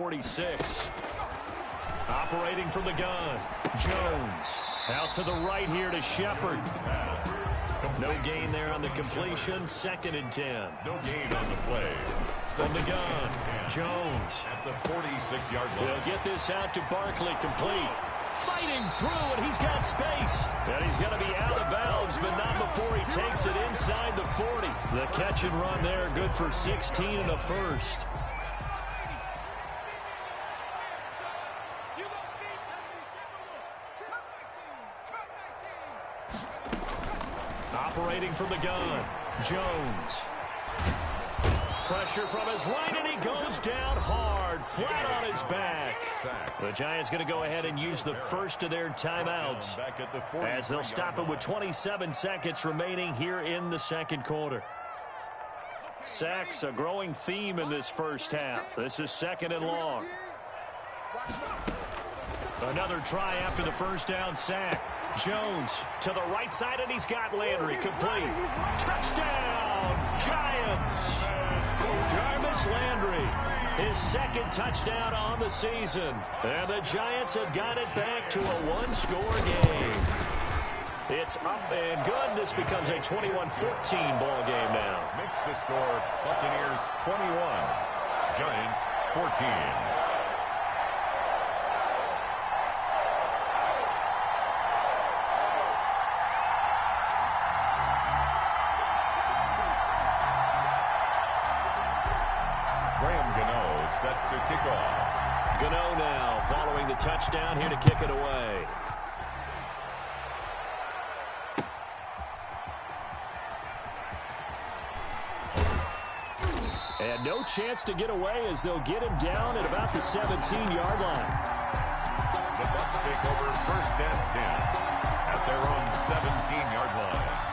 46. Operating from the gun. Jones. Out to the right here to Shepard. No gain there on the completion. 2nd and 10. No gain on the play. From the gun. Jones. At the 46-yard line. They'll get this out to Barkley, complete. Fighting through, and he's got space. And he's going to be out of bounds, but not before he takes it inside the 40. The catch and run there, good for 16 and a first. Operating from the gun, Jones. Pressure from his right, and he goes down hard, flat on his back. The Giants going to go ahead and use the first of their timeouts as they'll stop it with 27 seconds remaining here in the second quarter. Sacks, a growing theme in this first half. This is 2nd and long. Another try after the first down sack. Jones to the right side, and he's got Landry complete. Touchdown, Giants! Jarvis Landry, his 2nd touchdown on the season. And the Giants have got it back to a one-score game. It's up and good. This becomes a 21-14 ball game now. Makes the score Buccaneers 21, Giants 14. Set to kick off. Gano now following the touchdown here to kick it away. And no chance to get away as they'll get him down at about the 17-yard line. The Bucs take over 1st and 10 at their own 17-yard line.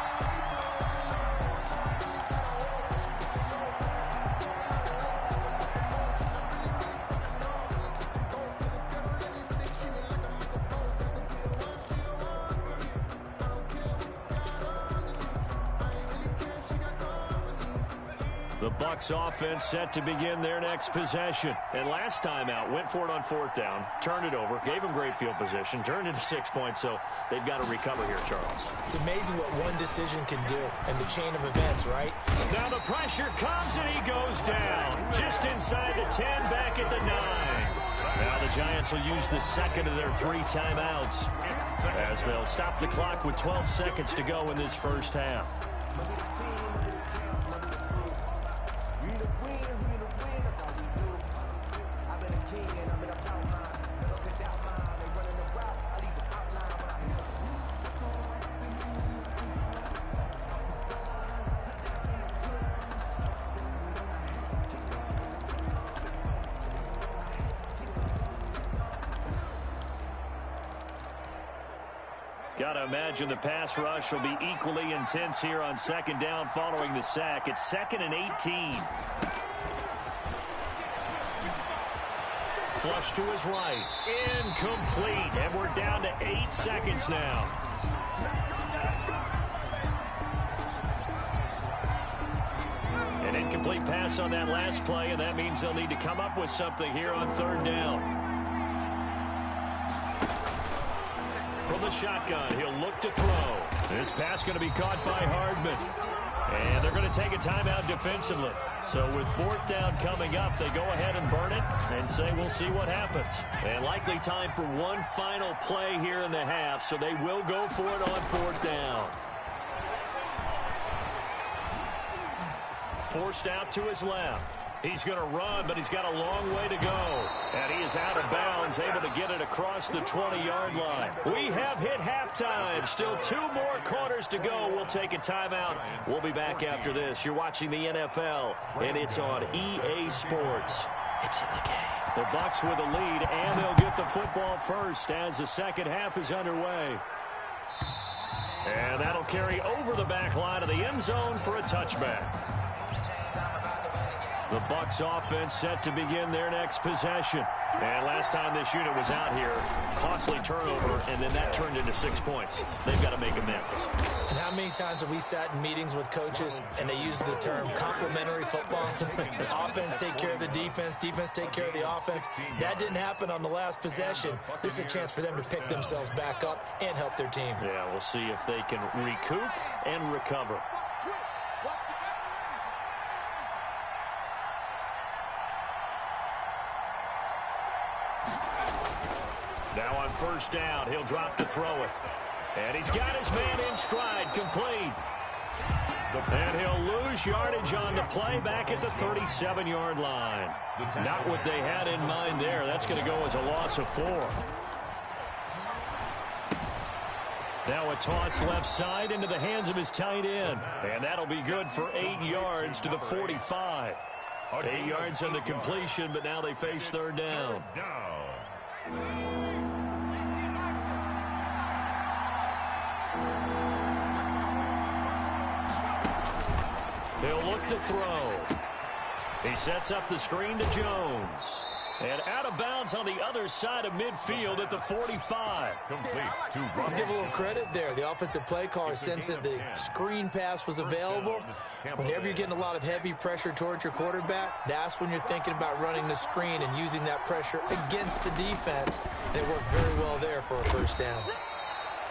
The Bucs offense set to begin their next possession. And last time out, went for it on 4th down, turned it over, gave them great field position, turned it to 6 points, so they've got to recover here, Charles. It's amazing what one decision can do and the chain of events, right? Now the pressure comes, and he goes down. Just inside the 10, back at the 9. Now the Giants will use the 2nd of their 3 timeouts as they'll stop the clock with 12 seconds to go in this first half. Got to imagine the pass rush will be equally intense here on 2nd down following the sack. It's 2nd and 18. Flush to his right. Incomplete. And we're down to 8 seconds now. An incomplete pass on that last play, and that means they'll need to come up with something here on 3rd down. From the shotgun, he'll look to throw. This pass going to be caught by Hardman. And they're going to take a timeout defensively. So with 4th down coming up, they go ahead and burn it and say we'll see what happens. And likely time for one final play here in the half, so they will go for it on 4th down. Forced out to his left. He's going to run, but he's got a long way to go. And he is out of bounds, able to get it across the 20-yard line. We have hit halftime. Still 2 more quarters to go. We'll take a timeout. We'll be back after this. You're watching the NFL, and it's on EA Sports. It's in the game. The Bucs with a lead, and they'll get the football first as the second half is underway. And that'll carry over the back line of the end zone for a touchback. The Bucs offense set to begin their next possession. And last time this unit was out here, costly turnover, and then that turned into 6 points. They've got to make amends. And how many times have we sat in meetings with coaches and they use the term complementary football? Offense take care of the defense, defense take care of the offense. That didn't happen on the last possession. This is a chance for them to pick themselves back up and help their team. Yeah, we'll see if they can recoup and recover. Now on first down, he'll drop to throw it. And he's got his man in stride, complete. And he'll lose yardage on the play back at the 37-yard line. Not what they had in mind there. That's going to go as a loss of 4. Now a toss left side into the hands of his tight end. And that'll be good for 8 yards to the 45. 8 yards on the completion, but now they face third down. He'll look to throw. He sets up the screen to Jones. And out of bounds on the other side of midfield at the 45. Complete to Let's give a little credit there. The offensive play caller sensed that the screen pass was available. Whenever you're getting a lot of heavy pressure towards your quarterback, that's when you're thinking about running the screen and using that pressure against the defense. And it worked very well there for a first down.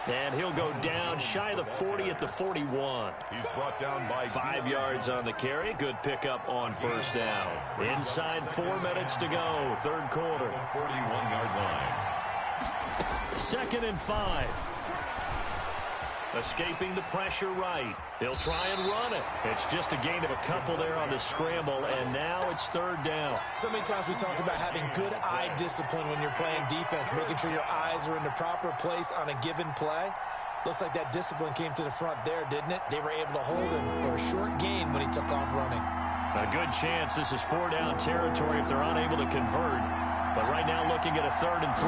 And he'll go down shy of the 40 at the 41. He's brought down by 5 yards on the carry. Good pickup on first down. Inside 4 minutes to go. Third quarter. 41-yard line. 2nd and 5. Escaping the pressure right. He'll try and run it. It's just a gain of a couple there on the scramble, and now it's third down. So many times we talk about having good eye discipline when you're playing defense, making sure your eyes are in the proper place on a given play. Looks like that discipline came to the front there, didn't it? They were able to hold him for a short gain when he took off running. A good chance this is 4-down territory if they're unable to convert. But right now looking at a 3rd and 3.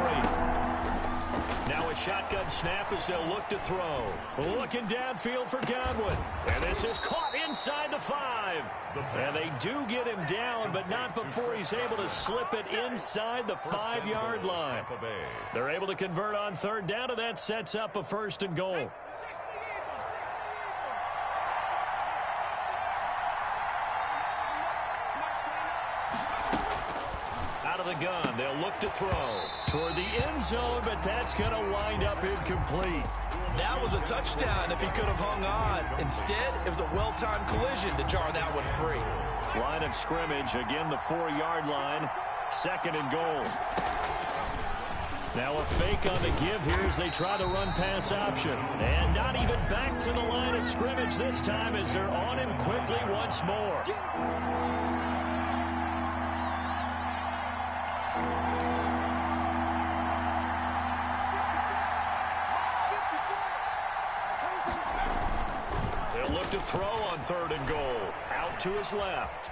Now a shotgun snap as they'll look to throw. Looking downfield for Godwin. And this is caught inside the 5. And they do get him down, but not before he's able to slip it inside the 5-yard line. They're able to convert on third down, and that sets up a 1st and goal. Out of the gun, they'll look to throw toward the end zone, but that's going to wind up incomplete. That was a touchdown if he could have hung on. Instead, it was a well-timed collision to jar that one free. Line of scrimmage, again the 4-yard line, 2nd and goal. Now a fake on the give here as they try the run-pass option. And not even back to the line of scrimmage this time as they're on him quickly once more. To throw on 3rd and goal. Out to his left.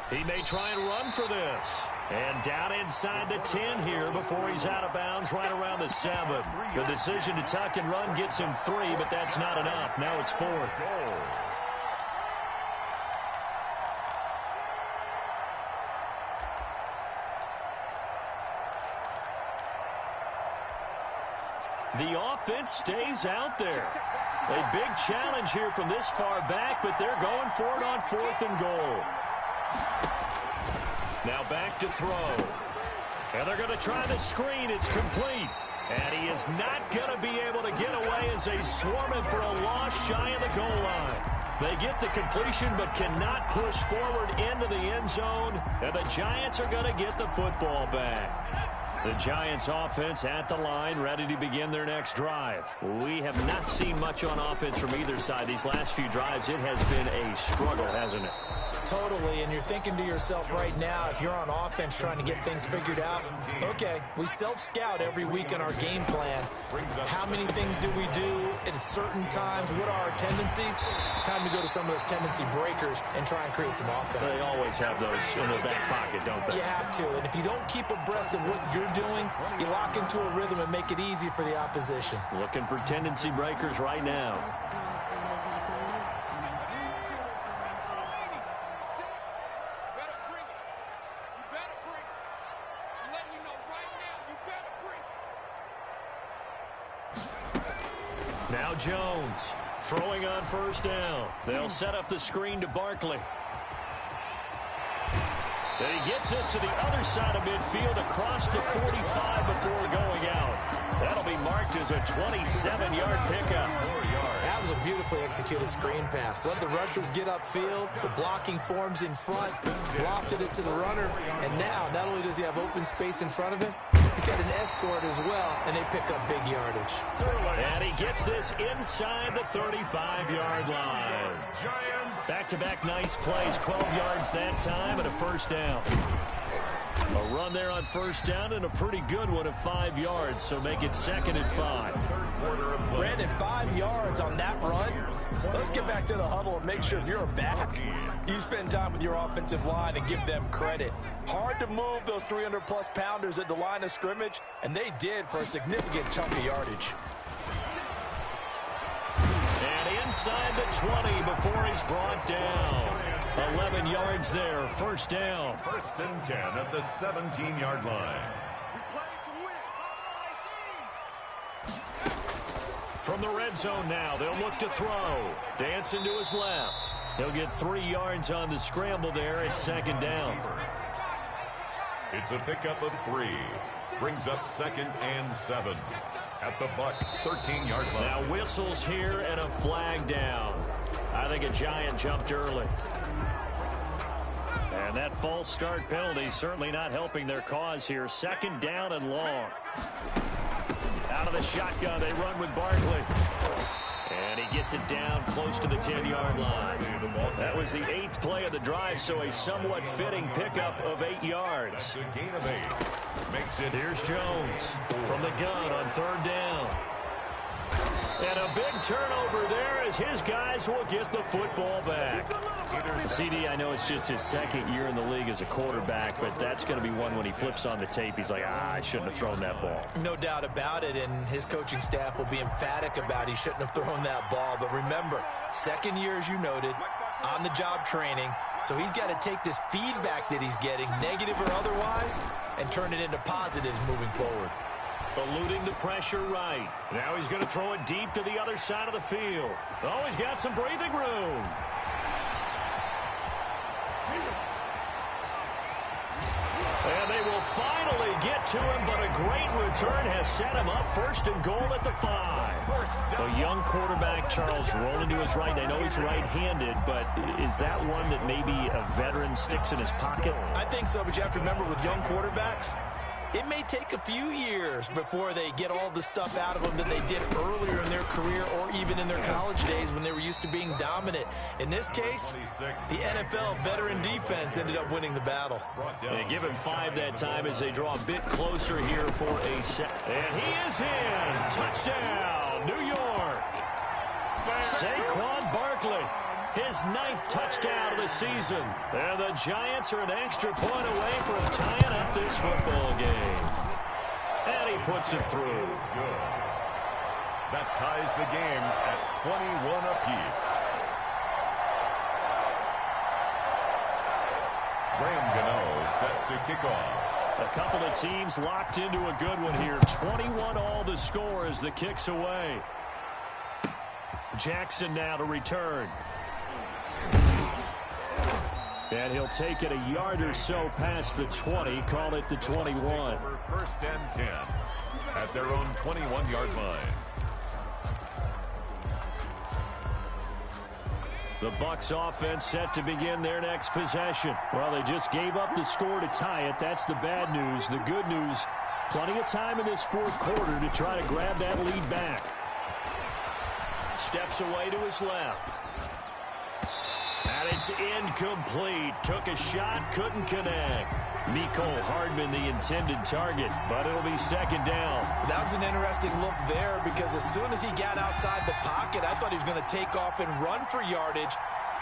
He may try and run for this. And down inside the 10 here before he's out of bounds right around the 7. The decision to tuck and run gets him 3, but that's not enough. Now it's 4th. The offense stays out there. A big challenge here from this far back, but they're going for it on 4th and goal. Now back to throw. And they're going to try the screen. It's complete. And he is not going to be able to get away as they swarm him for a loss shy of the goal line. They get the completion but cannot push forward into the end zone. And the Giants are going to get the football back. The Giants offense at the line, ready to begin their next drive. We have not seen much on offense from either side these last few drives. It has been a struggle, hasn't it? Totally, and you're thinking to yourself right now, if you're on offense trying to get things figured out, okay, we self-scout every week in our game plan. How many things do we do at certain times? What are our tendencies? Time to go to some of those tendency breakers and try and create some offense. They always have those in their back pocket, don't they? You have to, and if you don't keep abreast of what you're doing, you lock into a rhythm and make it easy for the opposition. Looking for tendency breakers right now. Now Jones throwing on first down. They'll set up the screen to Barkley. And he gets us to the other side of midfield across the 45 before going out. That'll be marked as a 27-yard pickup. That was a beautifully executed screen pass. Let the rushers get upfield. The blocking forms in front. Lofted it to the runner. And now, not only does he have open space in front of him, he's got an escort as well, and they pick up big yardage. And he gets this inside the 35-yard line. Back-to-back nice plays, 12 yards that time and a first down. A run there on first down and a pretty good one of 5 yards, so make it 2nd and 5. Brandon, 5 yards on that run. Let's get back to the huddle and make sure if you're a back, you spend time with your offensive line and give them credit. Hard to move those 300-plus pounders at the line of scrimmage, and they did for a significant chunk of yardage. And inside the 20 before he's brought down. 11 yards there, first down. 1st and 10 at the 17-yard line. From the red zone now, they'll look to throw. Dancing to his left. He'll get 3 yards on the scramble there at 2nd down. It's a pickup of 3. Brings up 2nd and 7 at the Bucs 13-yard line. Now whistles here and a flag down. I think a Giant jumped early. And that false start penalty certainly not helping their cause here. 2nd down and long. Out of the shotgun, they run with Barkley. And he gets it down close to the 10-yard line. That was the 8th play of the drive, so a somewhat fitting pickup of 8 yards. That's a gain of 8. Makes it. Here's Jones from the gun on 3rd down. And a big turnover there as his guys will get the football back. CD, I know it's just his 2nd year in the league as a quarterback, but that's going to be one when he flips on the tape. He's like, I shouldn't have thrown that ball. No doubt about it, and his coaching staff will be emphatic about he shouldn't have thrown that ball. But remember, 2nd year, as you noted, on-the-job training, so he's got to take this feedback that he's getting, negative or otherwise, and turn it into positives moving forward. Eluding the pressure right. Now he's going to throw it deep to the other side of the field. Oh, he's got some breathing room. And they will finally get to him, but a great return has set him up 1st and goal at the 5. A young quarterback, Charles, rolling to his right. I know he's right-handed, but is that one that maybe a veteran sticks in his pocket? I think so, but you have to remember with young quarterbacks, it may take a few years before they get all the stuff out of them that they did earlier in their career or even in their college days when they were used to being dominant. In this case, the NFL veteran defense ended up winning the battle. They give him 5 that time as they draw a bit closer here for a set. And he is in. Touchdown, New York. Saquon Barkley. His 9th touchdown of the season. And the Giants are an extra point away from tying up this football game. And he puts it through. Good. That ties the game at 21 apiece. Graham Gano set to kick off. A couple of teams locked into a good one here. 21 all the score as the kick's away. Jackson now to return. And he'll take it a yard or so past the 20, call it the 21. 1st and 10 at their own 21-yard line. The Bucs offense set to begin their next possession. Well, they just gave up the score to tie it. That's the bad news. The good news, plenty of time in this 4th quarter to try to grab that lead back. Steps away to his left. And it's incomplete. Took a shot, couldn't connect. Mecole Hardman, the intended target, but it'll be 2nd down. That was an interesting look there because as soon as he got outside the pocket, I thought he was going to take off and run for yardage.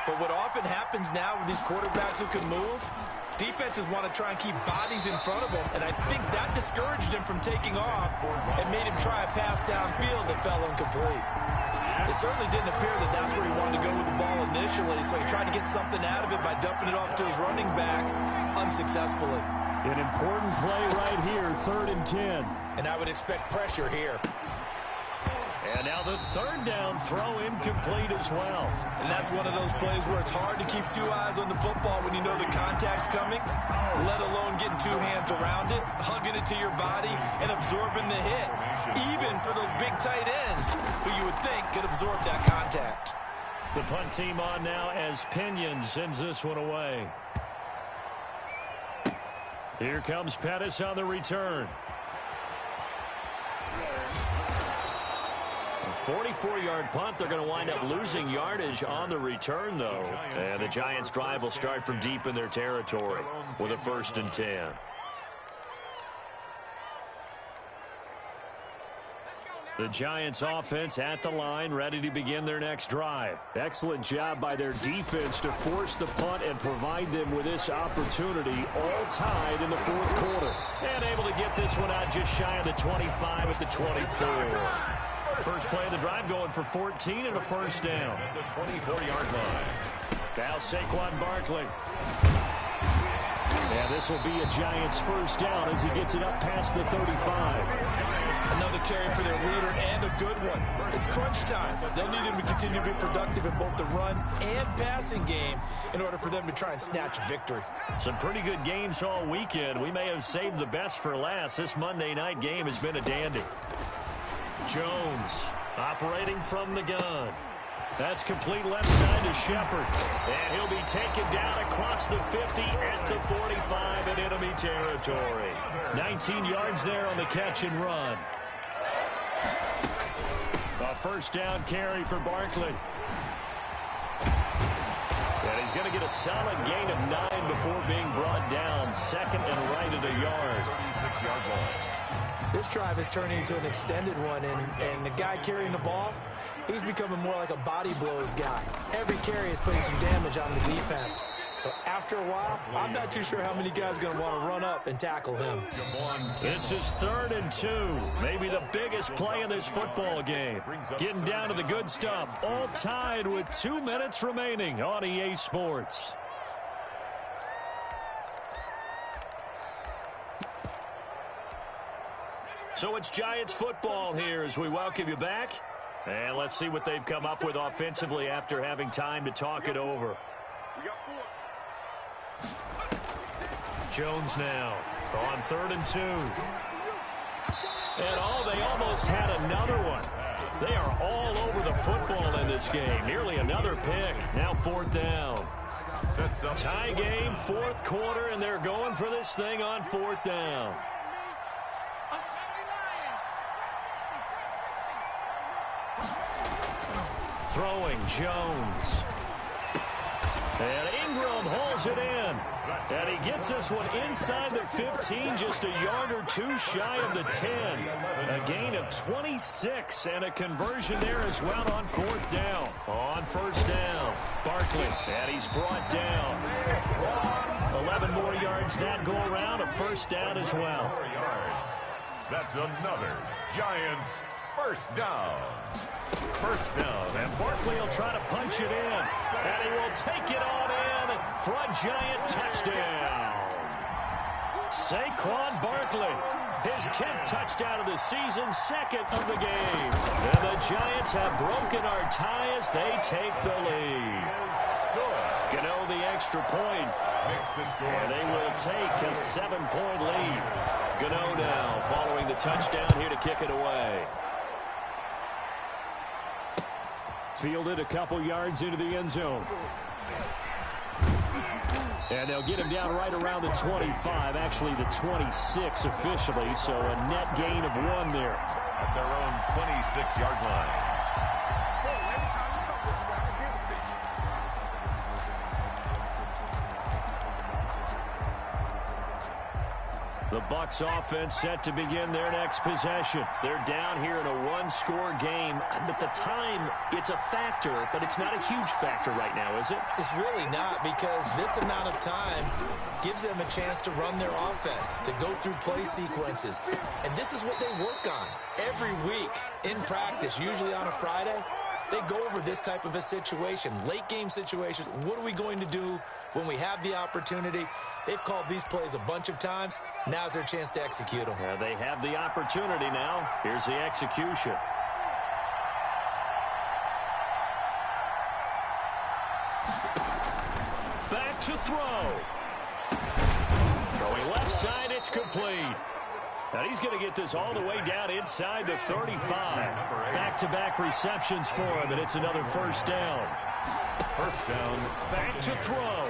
But what often happens now with these quarterbacks who can move, defenses want to try and keep bodies in front of them, and I think that discouraged him from taking off and made him try a pass downfield that fell incomplete. It certainly didn't appear that that's where he wanted to go with the ball initially, so he tried to get something out of it by dumping it off to his running back unsuccessfully. An important play right here, 3rd and 10. And I would expect pressure here. And now the third down throw incomplete as well. And that's one of those plays where it's hard to keep two eyes on the football when you know the contact's coming, let alone getting two hands around it, hugging it to your body, and absorbing the hit, even for those big tight ends who you would think could absorb that contact. The punt team on now as Pinion sends this one away. Here comes Pettis on the return. 44-yard punt. They're going to wind up losing yardage on the return, though. And the Giants' drive will start from deep in their territory with a 1st and 10. The Giants offense at the line, ready to begin their next drive. Excellent job by their defense to force the punt and provide them with this opportunity, all tied in the 4th quarter. And able to get this one out just shy of the 25 at the 24. First play of the drive going for 14 and a 1st down. At the 24-yard line. Now Saquon Barkley. And this will be a Giants 1st down as he gets it up past the 35. Another carry for their leader and a good one. It's crunch time. They'll need him to continue to be productive in both the run and passing game in order for them to try and snatch a victory. Some pretty good games all weekend. We may have saved the best for last. This Monday night game has been a dandy. Jones operating from the gun. That's complete left side to Shepard. And he'll be taken down across the 50 at the 45 in enemy territory. 19 yards there on the catch and run. A 1st down carry for Barkley. And he's going to get a solid gain of 9 before being brought down. 2nd and right at a yard. 36-yard line. This drive is turning into an extended one, and the guy carrying the ball, he's becoming more like a body blows guy. Every carry is putting some damage on the defense. So after a while, I'm not too sure how many guys are going to want to run up and tackle him. This is 3rd and 2. Maybe the biggest play in this football game. Getting down to the good stuff. All tied with 2 minutes remaining on EA Sports. So it's Giants football here as we welcome you back. And let's see what they've come up with offensively after having time to talk it over. Jones now on 3rd and 2. And they almost had another one. They are all over the football in this game. Nearly another pick. Now 4th down. Tie game, 4th quarter, and they're going for this thing on 4th down. Throwing Jones. And Ingram hauls it in. And he gets this one inside the 15, just a yard or 2 shy of the 10. A gain of 26 and a conversion there as well on 4th down. On 1st down, Barkley. And he's brought down. 11 more yards that go around, a 1st down as well. That's another Giants 1st down. 1st down, and Barkley will try to punch it in, and he will take it on in for a Giant touchdown. Saquon Barkley, his 10th touchdown of the season, 2nd of the game. And the Giants have broken our tie as they take the lead. Gano the extra point, and they will take a 7-point lead. Gano now following the touchdown here to kick it away. Fielded a couple yards into the end zone. And they'll get him down right around the 25, actually the 26 officially, so a net gain of 1 there. At their own 26-yard line. The Bucs offense set to begin their next possession. They're down here in a 1-score game. But the time, it's a factor, but it's not a huge factor right now, is it? It's really not, because this amount of time gives them a chance to run their offense, to go through play sequences. And this is what they work on every week in practice, usually on a Friday. They go over this type of a situation, late game situation. What are we going to do when we have the opportunity? They've called these plays a bunch of times. Now's their chance to execute them. They have the opportunity now. Here's the execution. throw. Going left side, it's complete. Now he's going to get this all the way down inside the 35. Back-to-back receptions for him, and it's another first down. First down. Back to throw.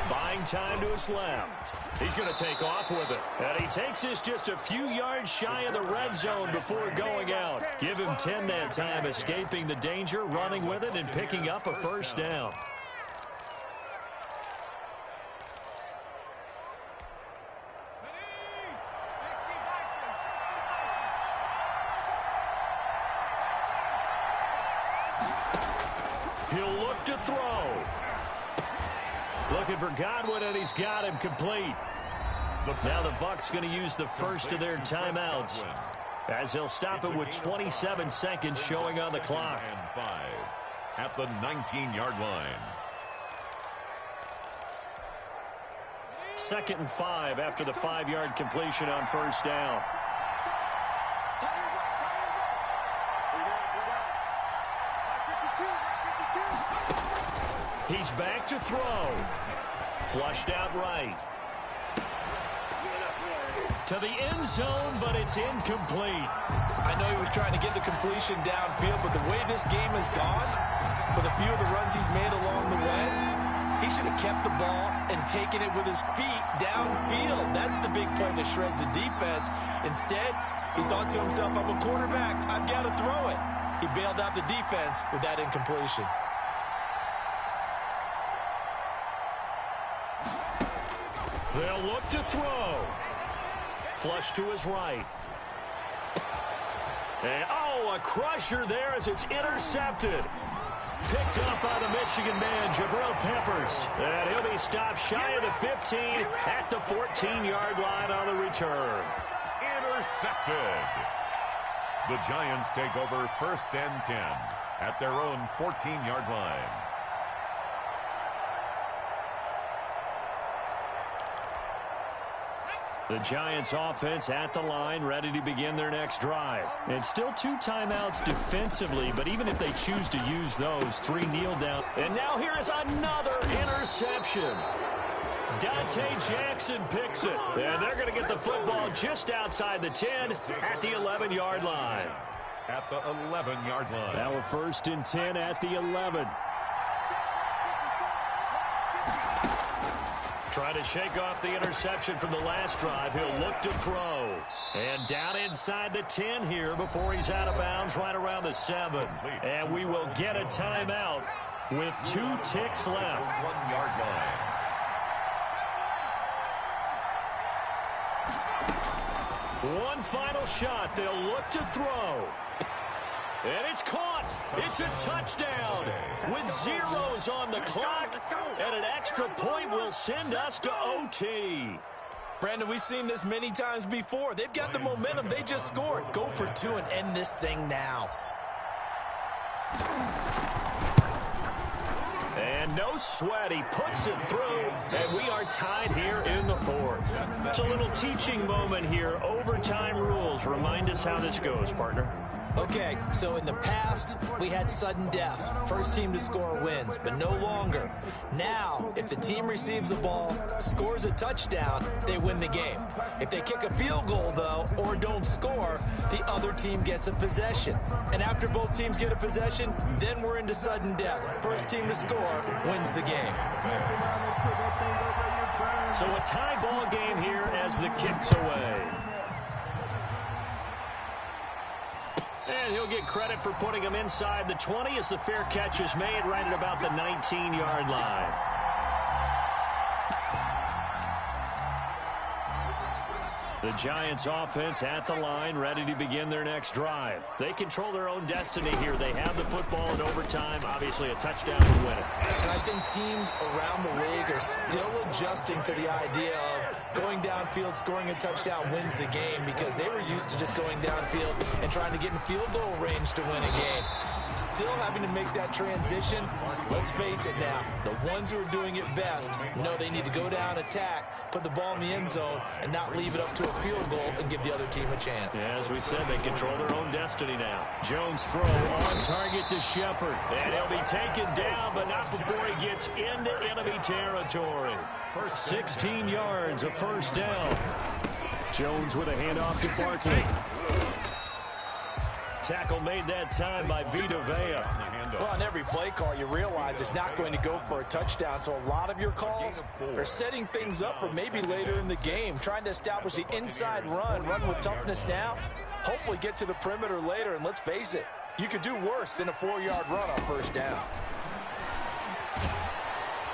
Buying time to his left. He's going to take off with it. And he takes this just a few yards shy of the red zone before going out. Give him 10 that time, escaping the danger, running with it, and picking up a first down. He'll look to throw. Looking for Godwin, and he's got him complete. Now the Bucs going to use the first of their timeouts, as he'll stop it with 27 seconds showing on the clock. And 5 at the 19-yard line. 2nd and 5 after the 5-yard completion on first down. He's back to throw. Flushed out right. To the end zone, but it's incomplete. I know he was trying to get the completion downfield, but the way this game has gone, with a few of the runs he's made along the way, he should have kept the ball and taken it with his feet downfield. That's the big play that shreds the defense. Instead, he thought to himself, I'm a quarterback, I've got to throw it. He bailed out the defense with that incompletion. They'll look to throw. Flush to his right. And, a crusher there as it's intercepted. Picked up by the Michigan man, Jabril Peppers. And he'll be stopped shy of the 15 at the 14-yard line on the return. Intercepted. The Giants take over 1st and 10 at their own 14-yard line. The Giants offense at the line, ready to begin their next drive. And still 2 timeouts defensively, but even if they choose to use those, 3 kneel down. And now here is another interception. Dante Jackson picks it. And they're going to get the football just outside the 10 at the 11-yard line. At the 11-yard line. Now a 1st and 10 at the 11. Trying to shake off the interception from the last drive. He'll look to throw. And down inside the 10 here before he's out of bounds right around the 7. And we will get a timeout with 2 ticks left. 1-yard line. One final shot. They'll look to throw. And it's caught. It's a touchdown with zeros on the clock. And an extra point will send us to OT. Brandon, we've seen this many times before. They've got the momentum. They just scored. Go for 2 and end this thing now. And no sweat. He puts it through. And we are tied here in the 4th. It's a little teaching moment here. Overtime rules. Remind us how this goes, partner. Okay, so in the past, we had sudden death. First team to score wins, but no longer. Now, if the team receives the ball, scores a touchdown, they win the game. If they kick a field goal, though, or don't score, the other team gets a possession. And after both teams get a possession, then we're into sudden death. First team to score wins the game. So a tie ball game here as the kick's away. And he'll get credit for putting him inside the 20 as the fair catch is made right at about the 19-yard line. The Giants offense at the line, ready to begin their next drive. They control their own destiny here. They have the football in overtime. Obviously, a touchdown to win it. And I think teams around the league are still adjusting to the idea of going downfield, scoring a touchdown wins the game, because they were used to just going downfield and trying to get in field goal range to win a game. Still having to make that transition, Let's face it now, the ones who are doing it best know they need to go down, attack, put the ball in the end zone, and not leave it up to a field goal and give the other team a chance. Yeah, as we said, they control their own destiny now. Jones throw on target to Shepard. And he'll be taken down, but not before he gets into enemy territory. 16 yards, a first down. Jones with a handoff to Barkley. Tackle made that time by Vita Vea. Well, on every play call, you realize it's not going to go for a touchdown. So a lot of your calls are setting things up for maybe later in the game, trying to establish the inside run with toughness now, hopefully get to the perimeter later. And let's face it, you could do worse than a 4-yard run on first down.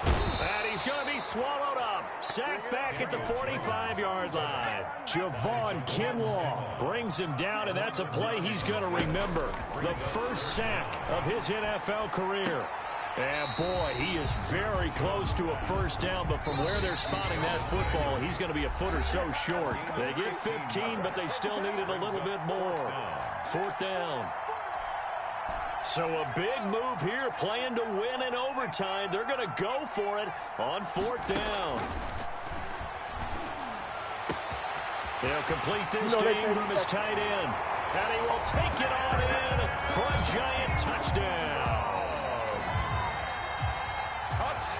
And he's going to be swallowed up. Sacked back at the 45-yard line. Javon Kinlaw brings him down, and that's a play he's going to remember. The first sack of his NFL career. And, boy, he is very close to a first down, but from where they're spotting that football, he's going to be a foot or so short. They get 15, but they still needed a little bit more. Fourth down. So a big move here, playing to win in overtime. They're going to go for it on fourth down. They'll complete this to Ingram, his tight end. And he will take it on in for a giant touchdown.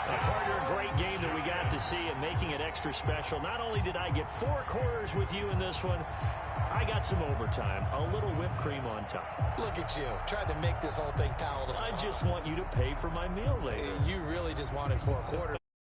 A partner, a great game that we got to see and making it extra special. Not only did I get 4 quarters with you in this one, I got some overtime, a little whipped cream on top. Look at you, trying to make this whole thing palatable. I just want you to pay for my meal later. You really just wanted 4 quarters.